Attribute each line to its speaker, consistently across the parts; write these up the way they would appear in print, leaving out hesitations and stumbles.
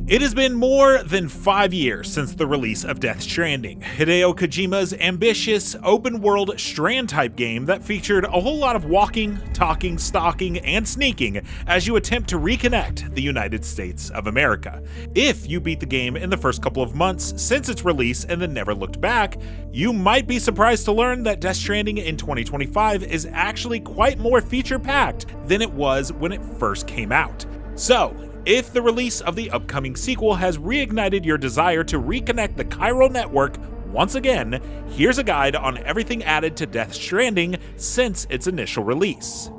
Speaker 1: It has been more than 5 years since the release of Death Stranding, Hideo Kojima's ambitious, open-world Strand Type game that featured a whole lot of walking, talking, stalking, and sneaking as you attempt to reconnect the United States of America. If you beat the game in the first couple of months since its release and then never looked back, you might be surprised to learn that Death Stranding in 2025 is actually quite more feature-packed than it was when it first came out. So, if the release of the upcoming sequel has reignited your desire to reconnect the chiral network once again, here's a guide on everything added to Death Stranding since its initial release.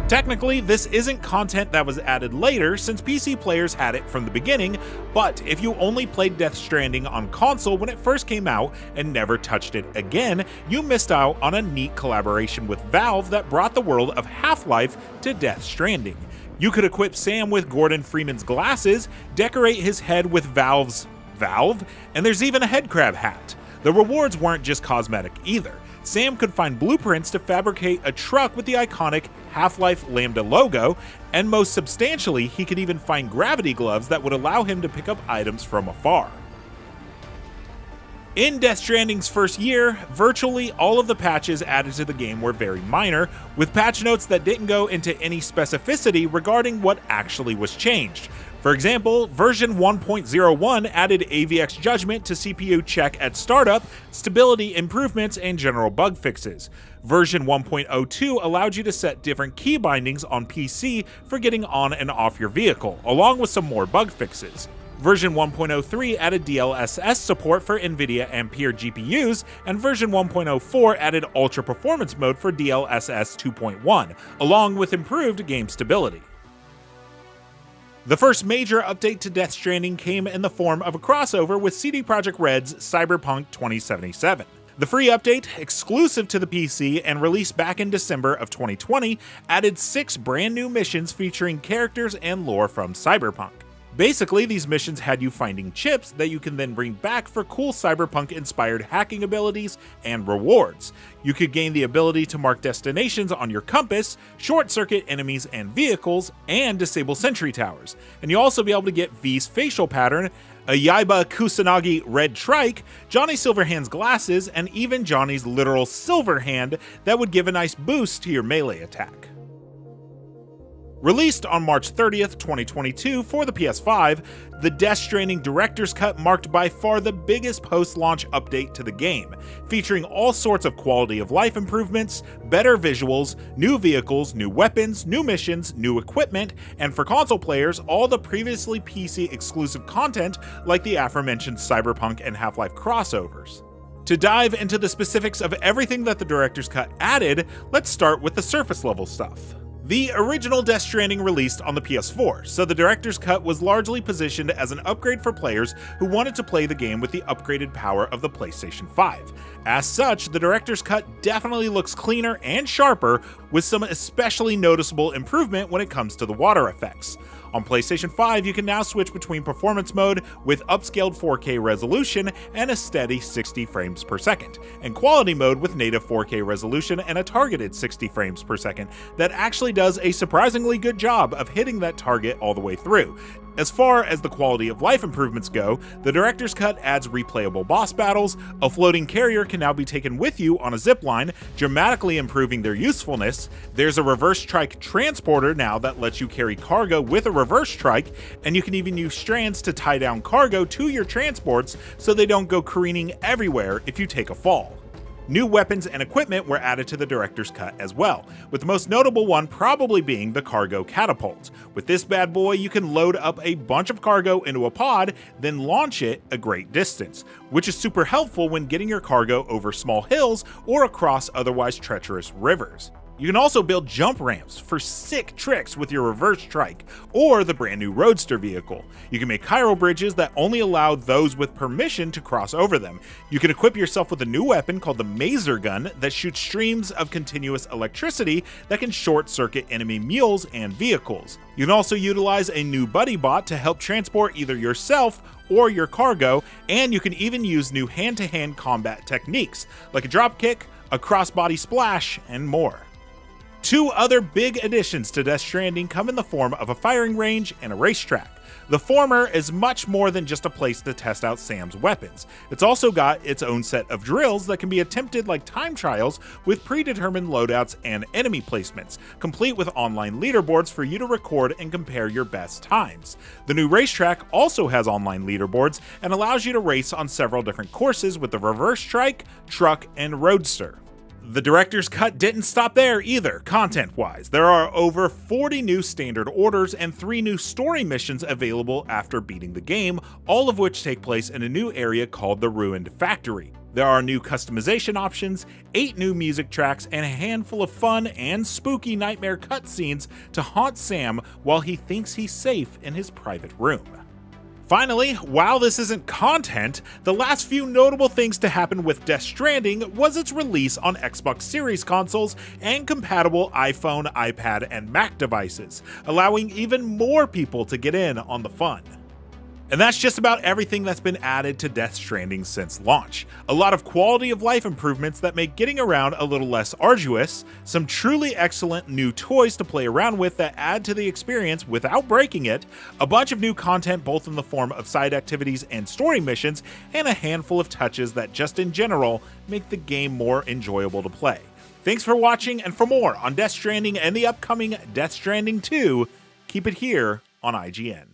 Speaker 1: Technically, this isn't content that was added later since PC players had it from the beginning, but if you only played Death Stranding on console when it first came out and never touched it again, you missed out on a neat collaboration with Valve that brought the world of Half-Life to Death Stranding. You could equip Sam with Gordon Freeman's glasses, decorate his head with Valve's Valve, and there's even a headcrab hat. The rewards weren't just cosmetic either. Sam could find blueprints to fabricate a truck with the iconic Half-Life Lambda logo, and most substantially, he could even find gravity gloves that would allow him to pick up items from afar. In Death Stranding's first year, virtually all of the patches added to the game were very minor, with patch notes that didn't go into any specificity regarding what actually was changed. For example, version 1.01 added AVX judgment to CPU check at startup, stability improvements, and general bug fixes. Version 1.02 allowed you to set different key bindings on PC for getting on and off your vehicle, along with some more bug fixes. Version 1.03 added DLSS support for NVIDIA Ampere GPUs, and version 1.04 added Ultra Performance mode for DLSS 2.1, along with improved game stability. The first major update to Death Stranding came in the form of a crossover with CD Projekt Red's Cyberpunk 2077. The free update, exclusive to the PC and released back in December of 2020, added 6 brand new missions featuring characters and lore from Cyberpunk. Basically, these missions had you finding chips that you can then bring back for cool cyberpunk-inspired hacking abilities and rewards. You could gain the ability to mark destinations on your compass, short-circuit enemies and vehicles, and disable sentry towers. And you'll also be able to get V's facial pattern, a Yaiba Kusanagi red trike, Johnny Silverhand's glasses, and even Johnny's literal silver hand that would give a nice boost to your melee attack. Released on March 30th, 2022 for the PS5, the Death Stranding Director's Cut marked by far the biggest post-launch update to the game, featuring all sorts of quality of life improvements, better visuals, new vehicles, new weapons, new missions, new equipment, and for console players, all the previously PC exclusive content like the aforementioned Cyberpunk and Half-Life crossovers. To dive into the specifics of everything that the Director's Cut added, let's start with the surface level stuff. The original Death Stranding released on the PS4, so the Director's Cut was largely positioned as an upgrade for players who wanted to play the game with the upgraded power of the PlayStation 5. As such, the Director's Cut definitely looks cleaner and sharper, with some especially noticeable improvement when it comes to the water effects. On PlayStation 5, you can now switch between performance mode with upscaled 4K resolution and a steady 60 frames per second, and quality mode with native 4K resolution and a targeted 60 frames per second that actually does a surprisingly good job of hitting that target all the way through. As far as the quality of life improvements go, the Director's Cut adds replayable boss battles, a floating carrier can now be taken with you on a zipline, dramatically improving their usefulness. There's a reverse trike transporter now that lets you carry cargo with a reverse trike, and you can even use strands to tie down cargo to your transports so they don't go careening everywhere if you take a fall. New weapons and equipment were added to the Director's Cut as well, with the most notable one probably being the cargo catapult. With this bad boy, you can load up a bunch of cargo into a pod, then launch it a great distance, which is super helpful when getting your cargo over small hills or across otherwise treacherous rivers. You can also build jump ramps for sick tricks with your reverse trike, or the brand new Roadster vehicle. You can make chiral bridges that only allow those with permission to cross over them. You can equip yourself with a new weapon called the Mazer Gun that shoots streams of continuous electricity that can short-circuit enemy mules and vehicles. You can also utilize a new buddy bot to help transport either yourself or your cargo, and you can even use new hand-to-hand combat techniques, like a dropkick, a crossbody splash, and more. Two other big additions to Death Stranding come in the form of a firing range and a racetrack. The former is much more than just a place to test out Sam's weapons. It's also got its own set of drills that can be attempted like time trials with predetermined loadouts and enemy placements, complete with online leaderboards for you to record and compare your best times. The new racetrack also has online leaderboards and allows you to race on several different courses with the reverse trike, truck, and roadster. The director's cut didn't stop there either, content-wise. There are over 40 new standard orders and 3 new story missions available after beating the game, all of which take place in a new area called the Ruined Factory. There are new customization options, 8 new music tracks, and a handful of fun and spooky nightmare cutscenes to haunt Sam while he thinks he's safe in his private room. Finally, while this isn't content, the last few notable things to happen with Death Stranding was its release on Xbox Series consoles and compatible iPhone, iPad, and Mac devices, allowing even more people to get in on the fun. And that's just about everything that's been added to Death Stranding since launch. A lot of quality of life improvements that make getting around a little less arduous, some truly excellent new toys to play around with that add to the experience without breaking it, a bunch of new content both in the form of side activities and story missions, and a handful of touches that just in general make the game more enjoyable to play. Thanks for watching, and for more on Death Stranding and the upcoming Death Stranding 2, keep it here on IGN.